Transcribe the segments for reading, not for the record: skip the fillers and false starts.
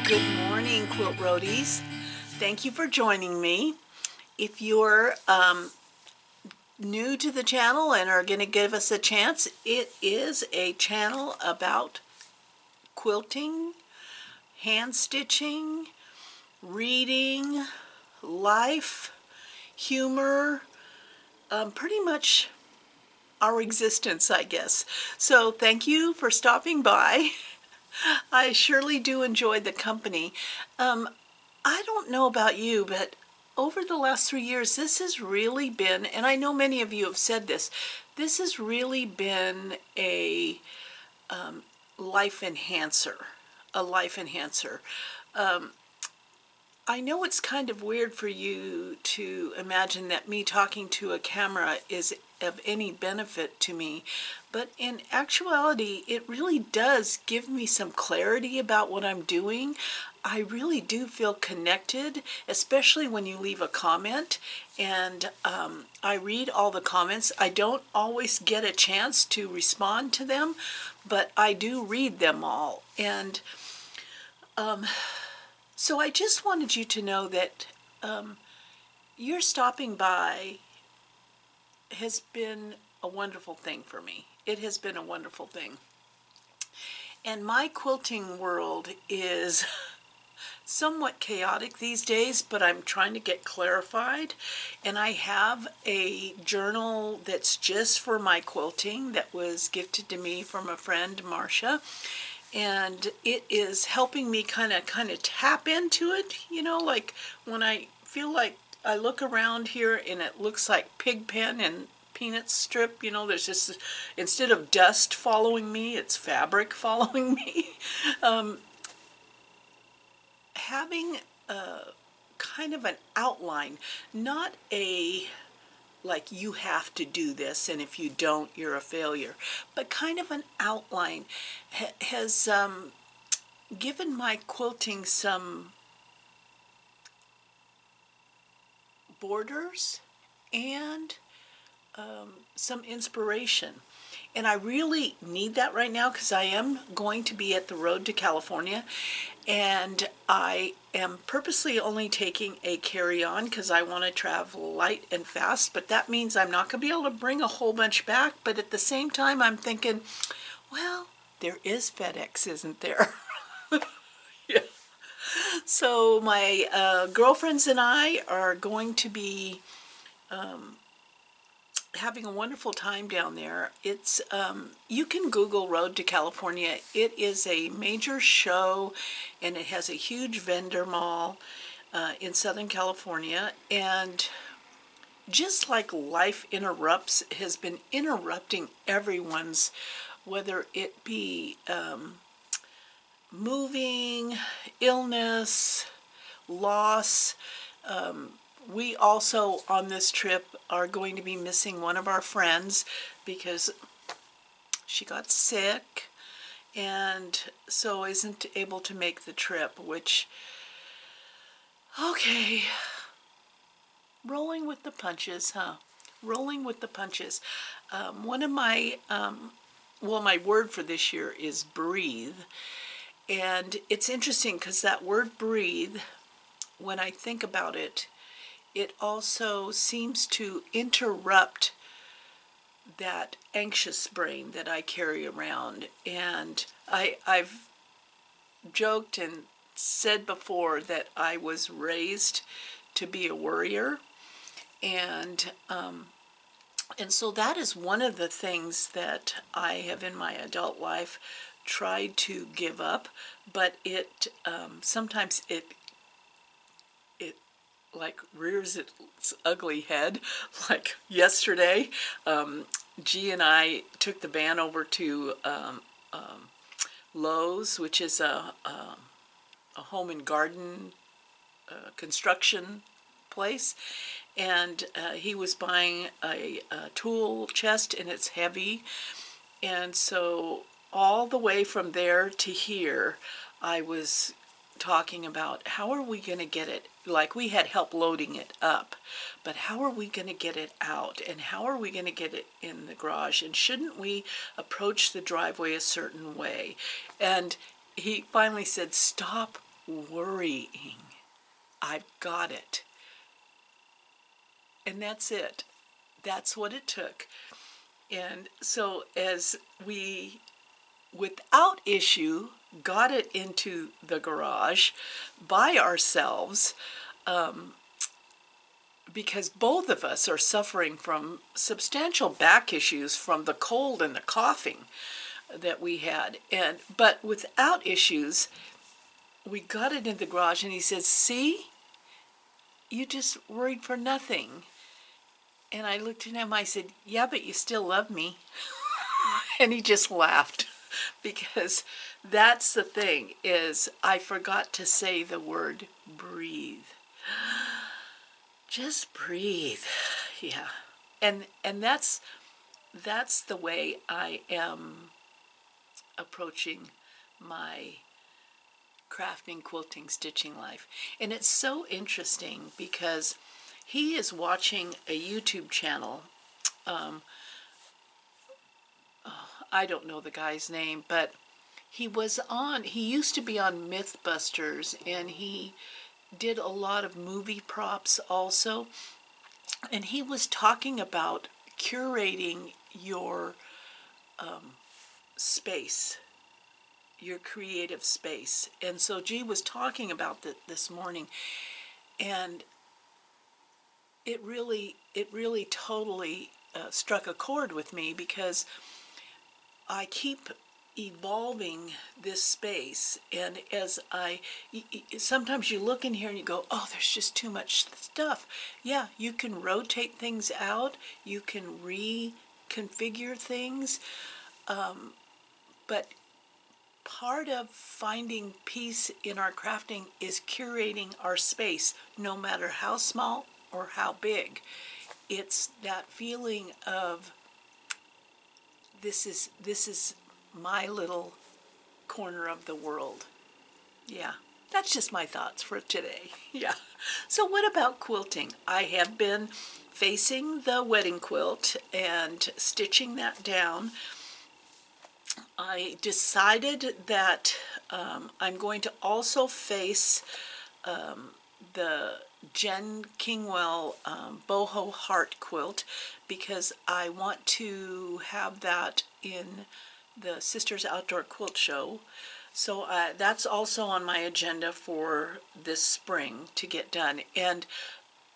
Good morning, Quilt Roadies. Thank you for joining me. If you're new to the channel and are going to give us a chance, it is a channel about quilting, hand stitching, reading, life, humor, pretty much our existence, I guess. So thank you for stopping by. I surely do enjoy the company. I don't know about you, but over the last 3 years, this has really been, and I know many of you have said this has really been a life enhancer, a life enhancer. I know it's kind of weird for you to imagine that me talking to a camera is of any benefit to me, but in actuality, it really does give me some clarity about what I'm doing. I really do feel connected, especially when you leave a comment, and I read all the comments. I don't always get a chance to respond to them, but I do read them all. And so I just wanted you to know that your stopping by has been a wonderful thing for me. It has been a wonderful thing. And my quilting world is somewhat chaotic these days, but I'm trying to get clarified. And I have a journal that's just for my quilting that was gifted to me from a friend, Marcia. And it is helping me kind of tap into it, you know, like when I feel like I look around here and it looks like pig pen and peanut strip, you know, there's just, instead of dust following me, it's fabric following me. Having a kind of an outline, not a like you have to do this and if you don't you're a failure, but kind of an outline has given my quilting some borders and some inspiration. And I really need that right now because I am going to be at the road to California, and I am purposely only taking a carry-on because I want to travel light and fast, but that means I'm not going to be able to bring a whole bunch back. But at the same time, I'm thinking, well, there is FedEx, isn't there? Yeah. So my girlfriends and I are going to be having a wonderful time down there. It's you can Google Road to California. It is a major show, and it has a huge vendor mall in Southern California. And just like life has been interrupting everyone's, whether it be moving, illness, loss. We also, on this trip, are going to be missing one of our friends because she got sick and so isn't able to make the trip, which, okay, rolling with the punches, huh? Rolling with the punches. One of my, well, my word for this year is breathe. And it's interesting because that word breathe, when I think about it, it also seems to interrupt that anxious brain that I carry around. And I've joked and said before that I was raised to be a worrier. And so that is one of the things that I have in my adult life tried to give up, but it sometimes it like rears its ugly head. Like yesterday, G and I took the van over to Lowe's, which is a home and garden construction place, and he was buying a tool chest, and it's heavy, and so all the way from there to here, I was talking about how are we going to get it, like we had help loading it up, but how are we going to get it out, and how are we going to get it in the garage, and shouldn't we approach the driveway a certain way? And he finally said, stop worrying. I've got it. And that's it. That's what it took. And so as we, without issue, got it into the garage by ourselves, because both of us are suffering from substantial back issues from the cold and the coughing that we had. But without issues, we got it in the garage, and he says, "See, you just worried for nothing." And I looked at him, I said, "Yeah, but you still love me." And he just laughed, because that's the thing, is I forgot to say the word breathe. Just breathe. Yeah. And that's the way I am approaching my crafting, quilting, stitching life. And it's so interesting because he is watching a YouTube channel. I don't know the guy's name, but he used to be on Mythbusters, and he did a lot of movie props also. And he was talking about curating your space, your creative space. And so G was talking about that this morning, and it really totally struck a chord with me, because I keep evolving this space, and sometimes you look in here and you go, "Oh, there's just too much stuff." Yeah, you can rotate things out, you can reconfigure things, but part of finding peace in our crafting is curating our space, no matter how small or how big. It's that feeling of, this is my little corner of the world. Yeah, that's just my thoughts for today. Yeah. So what about quilting? I have been facing the wedding quilt and stitching that down. I decided that I'm going to also face the Jen Kingwell Boho Heart quilt, because I want to have that in the Sisters Outdoor Quilt Show. So that's also on my agenda for this spring to get done. And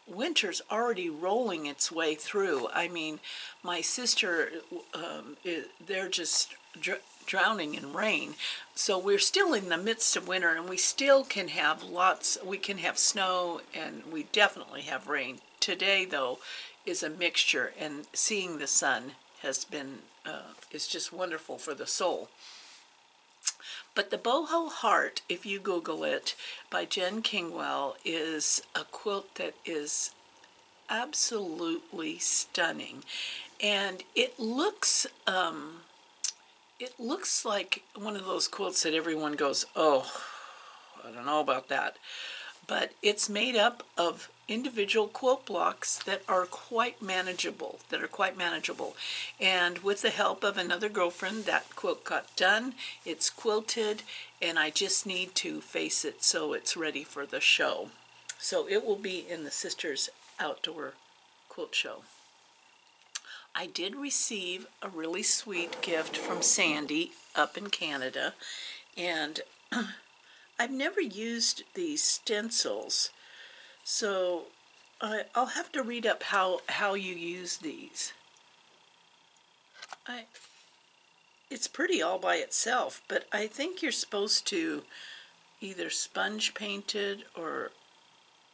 winter's already rolling its way through. I mean, my sister, they're just drowning in rain. So we're still in the midst of winter, and we still can have we can have snow, and we definitely have rain. Today, though, is a mixture, and seeing the sun has been, is just wonderful for the soul. But the Boho Heart, if you Google it, by Jen Kingwell, is a quilt that is absolutely stunning. And it looks like one of those quilts that everyone goes, "Oh, I don't know about that." But it's made up of individual quilt blocks that are quite manageable, And with the help of another girlfriend, that quilt got done. It's quilted, and I just need to face it so it's ready for the show. So it will be in the Sisters Outdoor Quilt Show. I did receive a really sweet gift from Sandy up in Canada, and I've never used these stencils, so I'll have to read up how you use these. It's pretty all by itself, but I think you're supposed to either sponge paint it, or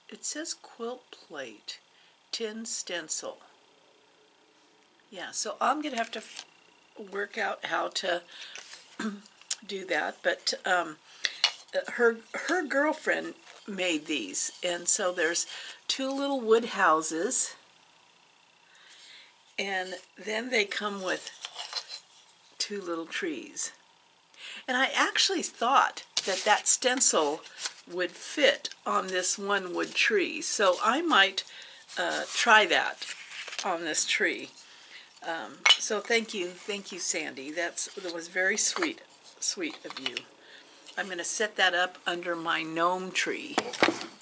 it says quilt plate, tin stencil. Yeah, so I'm going to have to work out how to do that, but her girlfriend made these, and so there's two little wood houses, and then they come with two little trees. And I actually thought that stencil would fit on this one wood tree, so I might try that on this tree. So thank you, Sandy. That was very sweet of you. I'm going to set that up under my gnome tree.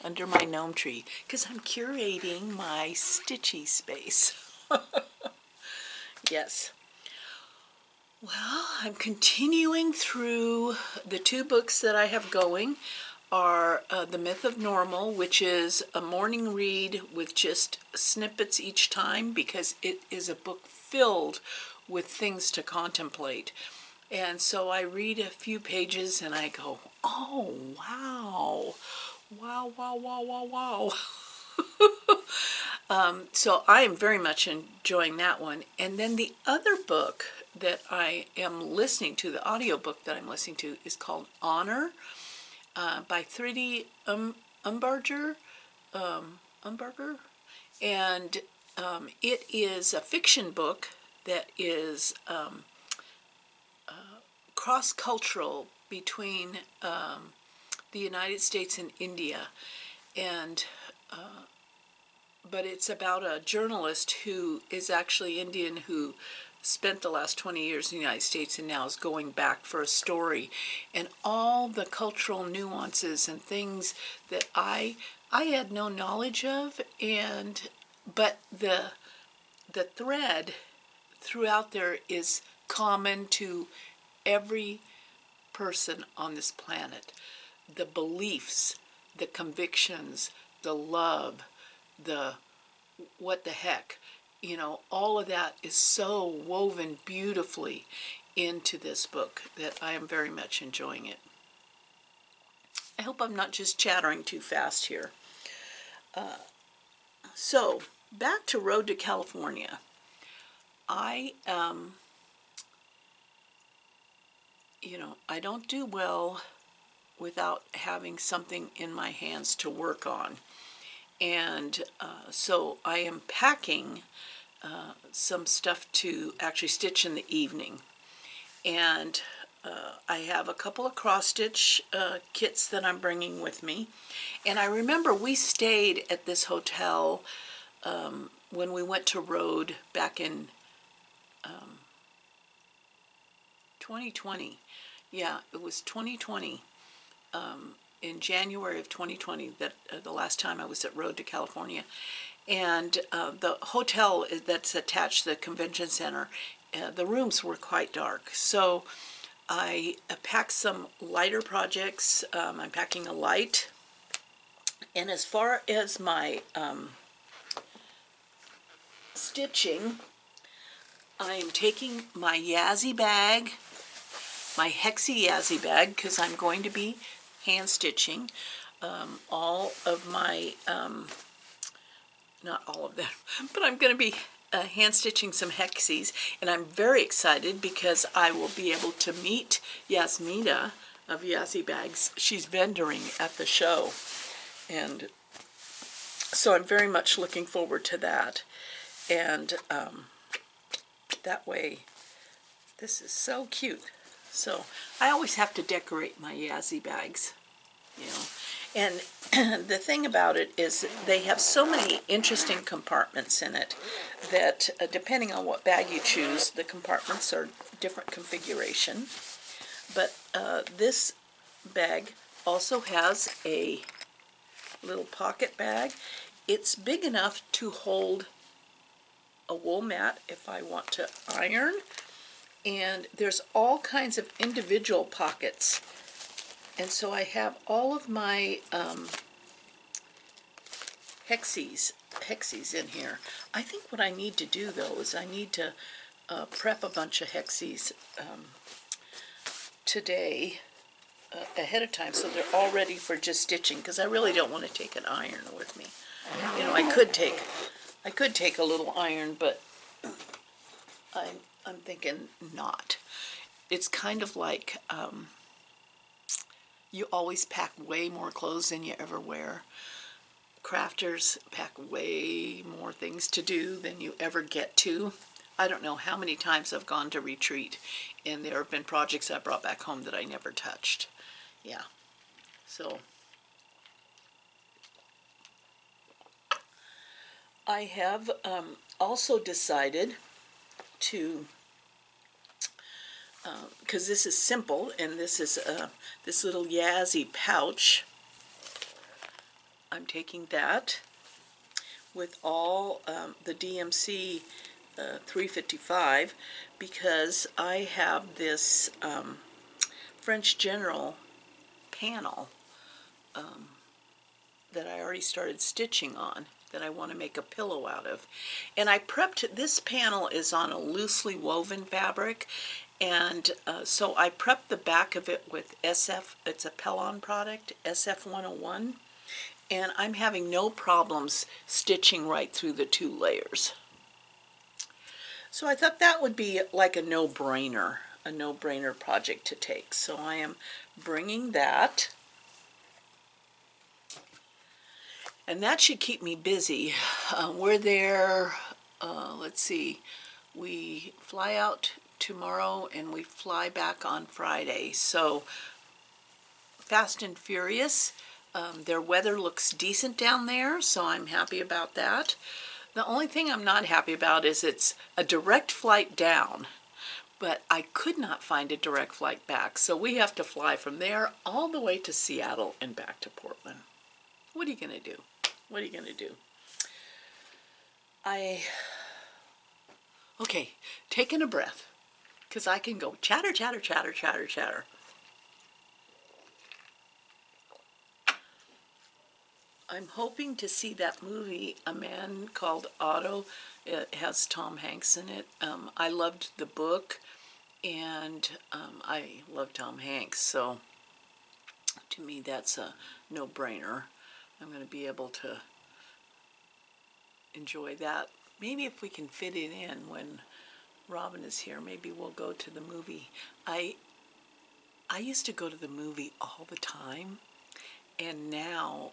Because I'm curating my stitchy space. Yes. Well, I'm continuing through the two books that I have going are The Myth of Normal, which is a morning read with just snippets each time because it is a book filled with things to contemplate. And so I read a few pages and I go, oh, wow, wow, wow, wow, wow, wow. So I am very much enjoying that one. And then the other book that I am listening to, the audiobook that I'm listening to, is called Honor by Thridi Umbarger. And it is a fiction book that is cross-cultural between the United States and India. And but it's about a journalist who is actually Indian who spent the last 20 years in the United States and now is going back for a story, and all the cultural nuances and things that I had no knowledge of, but the thread throughout there is common to every person on this planet. The beliefs, the convictions, the love, the what the heck, all of that is so woven beautifully into this book that I am very much enjoying it. I hope I'm not just chattering too fast here. So, back to Road to California. I don't do well without having something in my hands to work on. And so I am packing some stuff to actually stitch in the evening. And I have a couple of cross-stitch kits that I'm bringing with me. And I remember we stayed at this hotel when we went to Rhode back in 2020. Yeah, it was 2020. In January of 2020, that the last time I was at Road to California. And the hotel that's attached to the convention center, the rooms were quite dark. So I packed some lighter projects. I'm packing a light. And as far as my stitching, I am taking my Yazzie bag, my Hexie Yazzie bag, because I'm going to be hand stitching all of my, not all of them, but I'm going to be hand stitching some Hexies, and I'm very excited because I will be able to meet Yasmina of Yazzie Bags. She's vendoring at the show, and so I'm very much looking forward to that. And that way, this is so cute. So I always have to decorate my Yazzie bags, And the thing about it is they have so many interesting compartments in it that depending on what bag you choose, the compartments are different configuration. But this bag also has a little pocket bag. It's big enough to hold a wool mat if I want to iron. And there's all kinds of individual pockets. And so I have all of my Hexies in here. I think what I need to do, though, is I need to prep a bunch of Hexies today ahead of time so they're all ready for just stitching, because I really don't want to take an iron with me. I could take a little iron, but I'm thinking not. It's kind of like you always pack way more clothes than you ever wear. Crafters pack way more things to do than you ever get to. I don't know how many times I've gone to retreat, and there have been projects I brought back home that I never touched. Yeah. So I have also decided to because this is simple, and this is this little Yazzie pouch. I'm taking that with all the DMC 355 because I have this French General panel that I already started stitching on that I want to make a pillow out of. And I prepped, this panel is on a loosely woven fabric, and so I prepped the back of it with SF, it's a Pellon product, SF101, and I'm having no problems stitching right through the 2 layers. So I thought that would be like a no-brainer project to take. So I am bringing that. And that should keep me busy. We're there, let's see, we fly out tomorrow and we fly back on Friday. So fast and furious. Their weather looks decent down there, so I'm happy about that. The only thing I'm not happy about is it's a direct flight down, but I could not find a direct flight back. So we have to fly from there all the way to Seattle and back to Portland. What are you going to do? What are you going to do? Okay, taking a breath, because I can go chatter, chatter, chatter, chatter, chatter. I'm hoping to see that movie, A Man Called Otto. It has Tom Hanks in it. I loved the book, and I love Tom Hanks, so to me that's a no-brainer. I'm going to be able to enjoy that. Maybe if we can fit it in when Robin is here, maybe we'll go to the movie. I used to go to the movie all the time, and now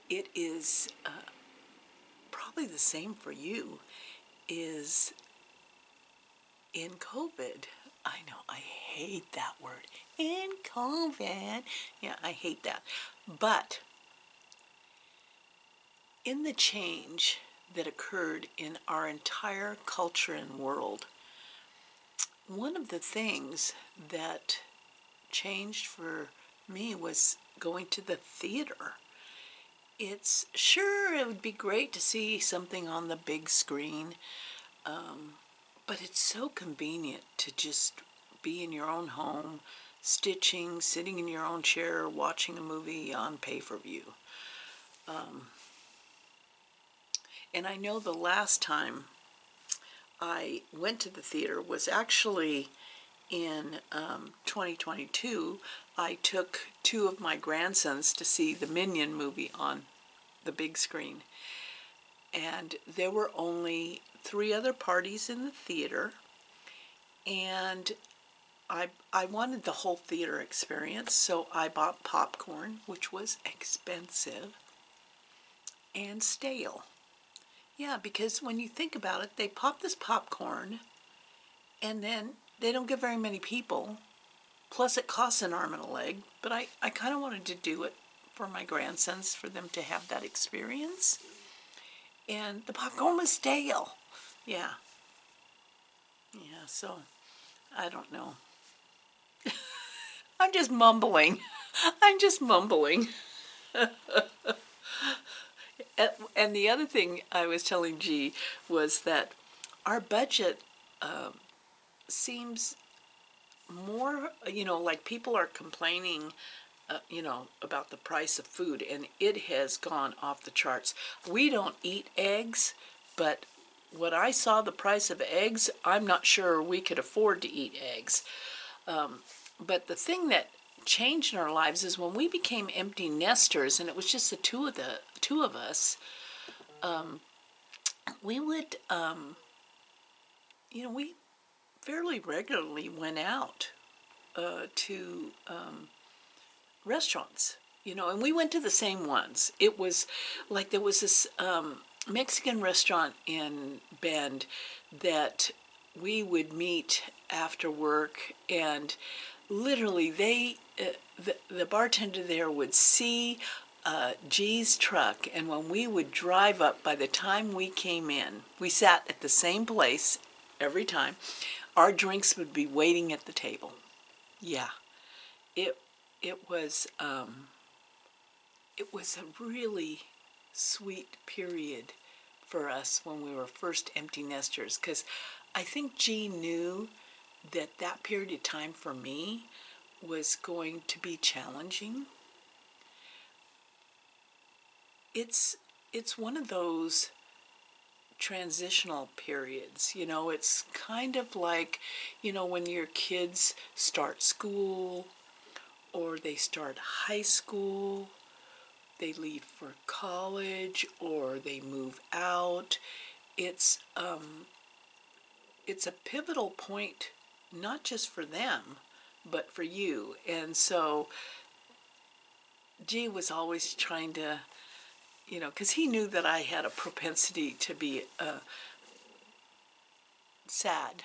it is probably the same for you, is in COVID. I know, I hate that word. In COVID. Yeah, I hate that. But in the change that occurred in our entire culture and world, one of the things that changed for me was going to the theater. It's sure it would be great to see something on the big screen, but it's so convenient to just be in your own home, stitching, sitting in your own chair, watching a movie on pay-per-view. And I know the last time I went to the theater was actually in 2022. I took 2 of my grandsons to see the Minion movie on the big screen. And there were only 3 other parties in the theater, and I wanted the whole theater experience, so I bought popcorn, which was expensive and stale. Yeah, because when you think about it, they pop this popcorn, and then they don't get very many people, plus it costs an arm and a leg, but I kind of wanted to do it for my grandsons, for them to have that experience. And the popcorn was stale. Yeah. Yeah, so I don't know. I'm just mumbling. I'm just mumbling. And the other thing I was telling G was that our budget seems more, like people are complaining, about the price of food, and it has gone off the charts. We don't eat eggs, but when I saw the price of eggs, I'm not sure we could afford to eat eggs. But the thing that changed in our lives is when we became empty nesters, and it was just the two of us. We would, we fairly regularly went out to restaurants, and we went to the same ones. It was like there was this Mexican restaurant in Bend that we would meet after work, and literally the bartender there would see G's truck, and when we would drive up, by the time we came in, we sat at the same place every time. our drinks would be waiting at the table. Yeah, it it was it was a really sweet period for us when we were first empty nesters, because I think G knew that that period of time for me was going to be challenging. It's it's one of those transitional periods. It's kind of like, when your kids start school or they start high school, they leave for college or they move out. It's it's a pivotal point, not just for them, but for you. And so G was always trying to, because he knew that I had a propensity to be sad,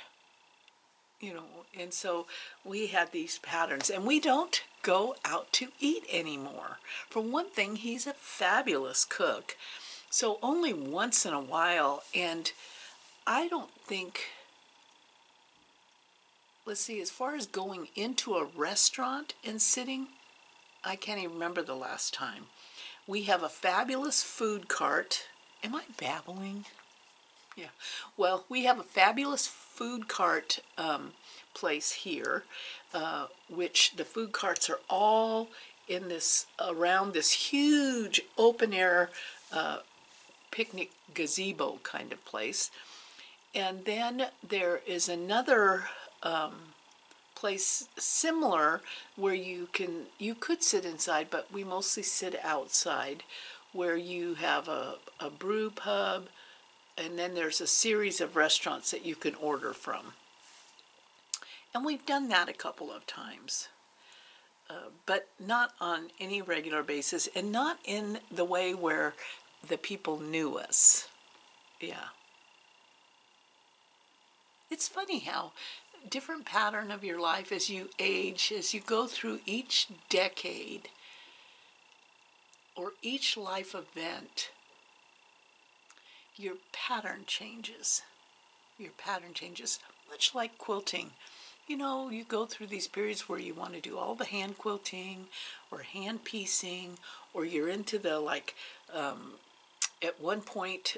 and so we had these patterns, and we don't go out to eat anymore. For one thing, he's a fabulous cook, so only once in a while. And I don't think, let's see, as far as going into a restaurant and sitting, I can't even remember the last time. We have a fabulous food cart. Am I babbling? Yeah. Well, we have a fabulous food cart place here, which the food carts are all in this, around this huge open air picnic gazebo kind of place. And then there is another place similar where you could sit inside, but we mostly sit outside, where you have a brew pub, and then there's a series of restaurants that you can order from. And we've done that a couple of times, but not on any regular basis, and not in the way where the people knew us. Yeah. It's funny how different pattern of your life as you age, as you go through each decade or each life event, your pattern changes. Your pattern changes, much like quilting. You go through these periods where you want to do all the hand quilting or hand piecing, or you're into the, like, at one point,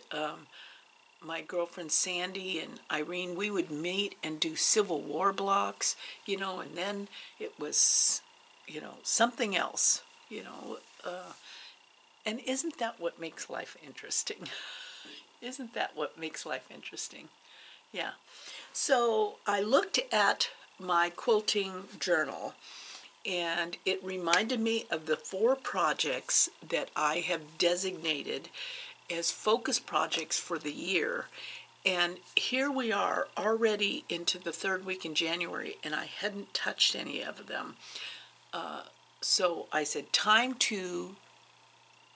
my girlfriend Sandy and Irene, we would meet and do Civil War blocks, and then it was, something else, and isn't that what makes life interesting? Isn't that what makes life interesting? Yeah. So I looked at my quilting journal, and it reminded me of the 4 projects that I have designated as focus projects for the year. And here we are already into the 3rd week in January, and I hadn't touched any of them. So I said, time to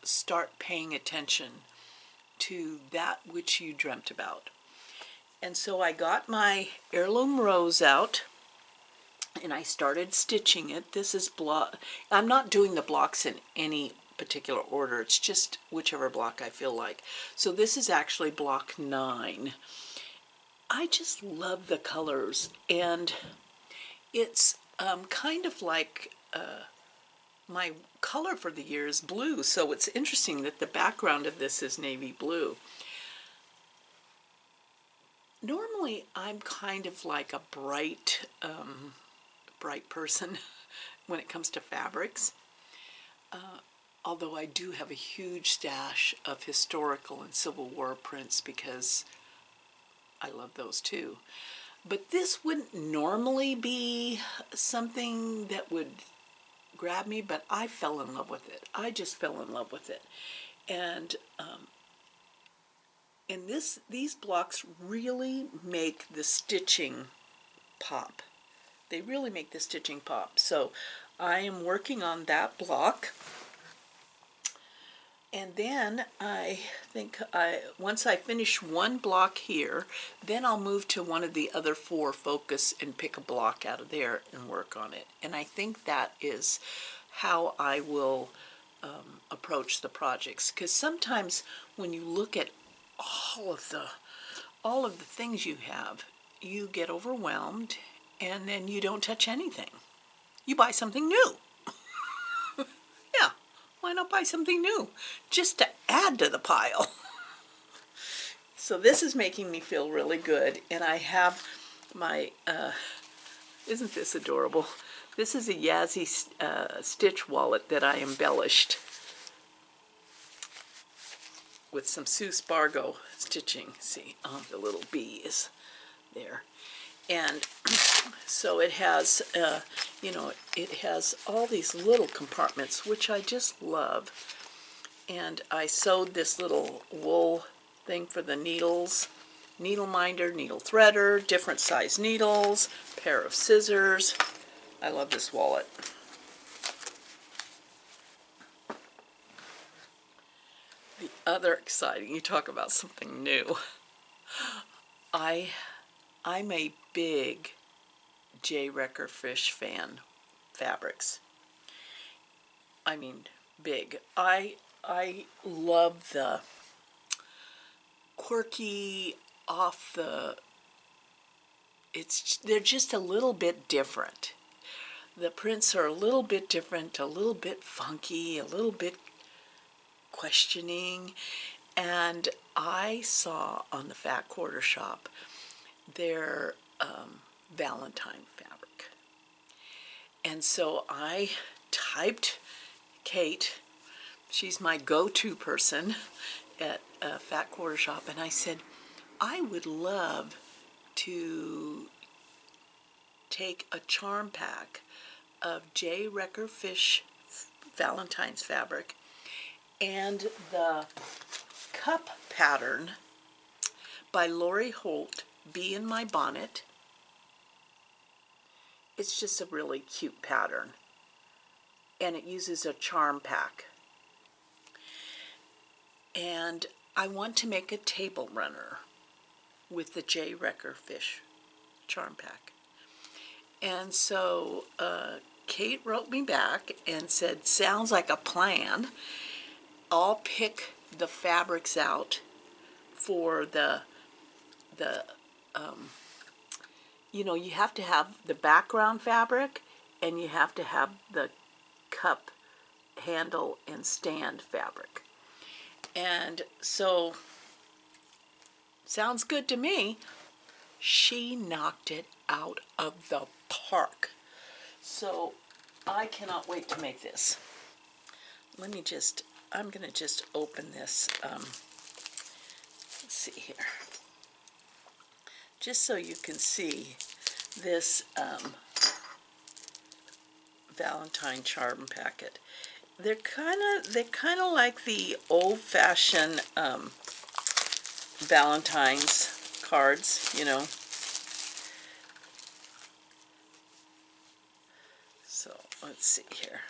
start paying attention to that which you dreamt about. And so I got my heirloom rose out, and I started stitching it. This is block. I'm not doing the blocks in any particular order. It's just whichever block I feel like. So this is actually block 9. I just love the colors, and it's kind of like my color for the year is blue. So it's interesting that the background of this is navy blue. Normally, I'm kind of like a bright person when it comes to fabrics, although I do have a huge stash of historical and Civil War prints because I love those too. But this wouldn't normally be something that would grab me, but I fell in love with it. I just fell in love with it. And these blocks really make the stitching pop. They really make the stitching pop. So I am working on that block. And then I think once I finish one block here, then I'll move to one of the other 4 focus and pick a block out of there and work on it. And I think that is how I will approach the projects. Because sometimes when you look at all of the things you have, you get overwhelmed and then you don't touch anything. You buy something new. Yeah, why not buy something new? Just to add to the pile. So this is making me feel really good, and I have my, isn't this adorable? This is a Yazzie stitch wallet that I embellished with some Sue Spargo stitching. See, the little bee is there. And so it has, it has all these little compartments, which I just love. And I sewed this little wool thing for the needles, needle minder, needle threader, different size needles, pair of scissors. I love this wallet. The other exciting, you talk about something new. I'm a big J. Wrecker Fish fan fabrics. I mean, big. I love the quirky they're just a little bit different. The prints are a little bit different, a little bit funky, a little bit questioning. And I saw on the Fat Quarter Shop their Valentine fabric. And so I typed Kate, she's my go-to person at Fat Quarter Shop, and I said, I would love to take a charm pack of J. Wrecker Fish Valentine's fabric and the cup pattern by Lori Holt, Bee in My Bonnet. It's just a really cute pattern, and it uses a charm pack. And I want to make a table runner with the J. Wrecker Fish charm pack. And so Kate wrote me back and said, sounds like a plan. I'll pick the fabrics out for the you have to have the background fabric, and you have to have the cup handle and stand fabric. And so, sounds good to me. She knocked it out of the park. So I cannot wait to make this. I'm going to just open this, let's see here. Just so you can see this Valentine charm packet. They're kind of like the old-fashioned Valentine's cards, you know. So let's see here.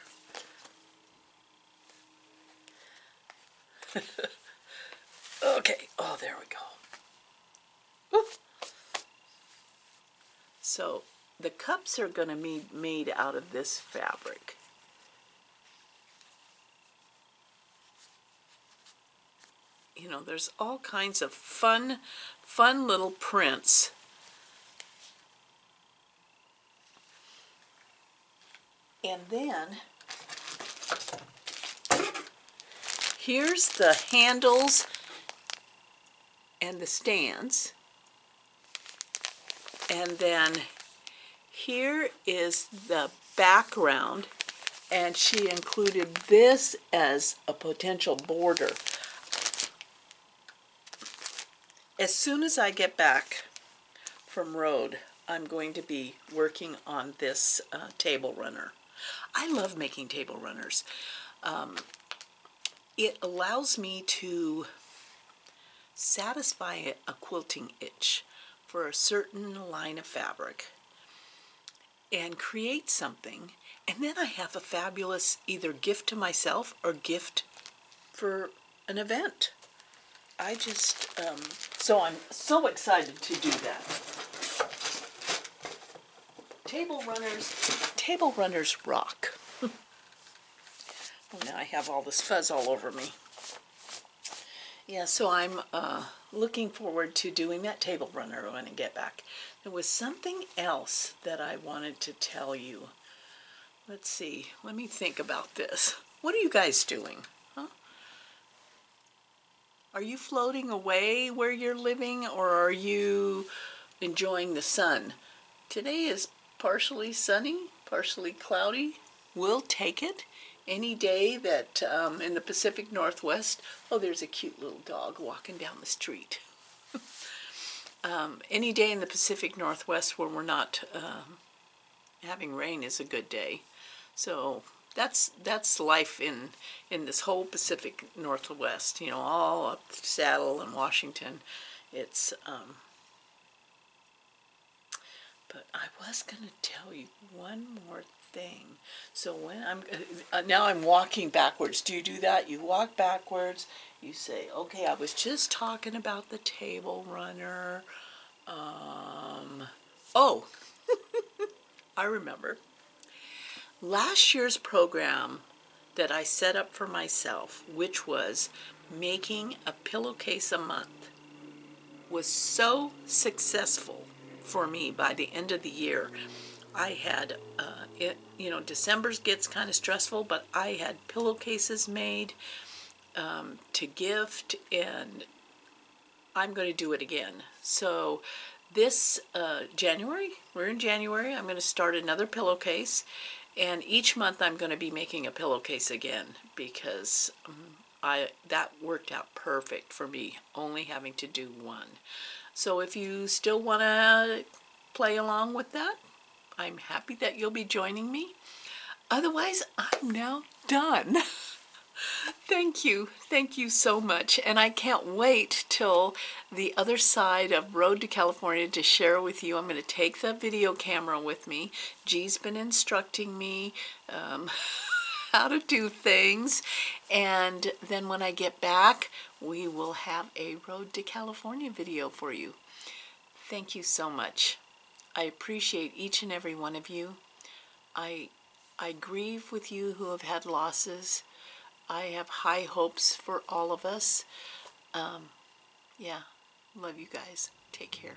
Okay. Oh, there we go. Ooh. So the cups are going to be made out of this fabric. You know, there's all kinds of fun little prints. And then here's the handles and the stands. And then here is the background, and she included this as a potential border. As soon as I get back from Rhode, I'm going to be working on this table runner. I love making table runners. It allows me to satisfy a quilting itch for a certain line of fabric and create something, and then I have a fabulous either gift to myself or gift for an event. I just, so I'm so excited to do that. Table runners rock. Oh, now I have all this fuzz all over me. Yeah, so I'm looking forward to doing that table runner when I get back. There was something else that I wanted to tell you. Let's see, let me think about this. What are you guys doing? Huh? Are you floating away where you're living, or are you enjoying the sun? Today is partially sunny, partially cloudy. We'll take it. Any day that in the Pacific Northwest, oh, there's a cute little dog walking down the street. Any day in the Pacific Northwest where we're not having rain is a good day. So that's life in this whole Pacific Northwest. You know, all up Seattle and Washington. It's but I was going to tell you one more thing. So when now I'm walking backwards. Do you do that? You walk backwards. You say, okay, I was just talking about the table runner. Oh, I remember. Last year's program that I set up for myself, which was making a pillowcase a month, was so successful for me by the end of the year. I had, December's gets kind of stressful, but I had pillowcases made to gift, and I'm going to do it again. So this January, we're in January, I'm going to start another pillowcase, and each month I'm going to be making a pillowcase again because that worked out perfect for me, only having to do one. So if you still want to play along with that, I'm happy that you'll be joining me. Otherwise, I'm now done. Thank you. Thank you so much. And I can't wait till the other side of Road to California to share with you. I'm going to take the video camera with me. G's been instructing me how to do things. And then when I get back, we will have a Road to California video for you. Thank you so much. I appreciate each and every one of you. I grieve with you who have had losses. I have high hopes for all of us. Yeah, love you guys. Take care.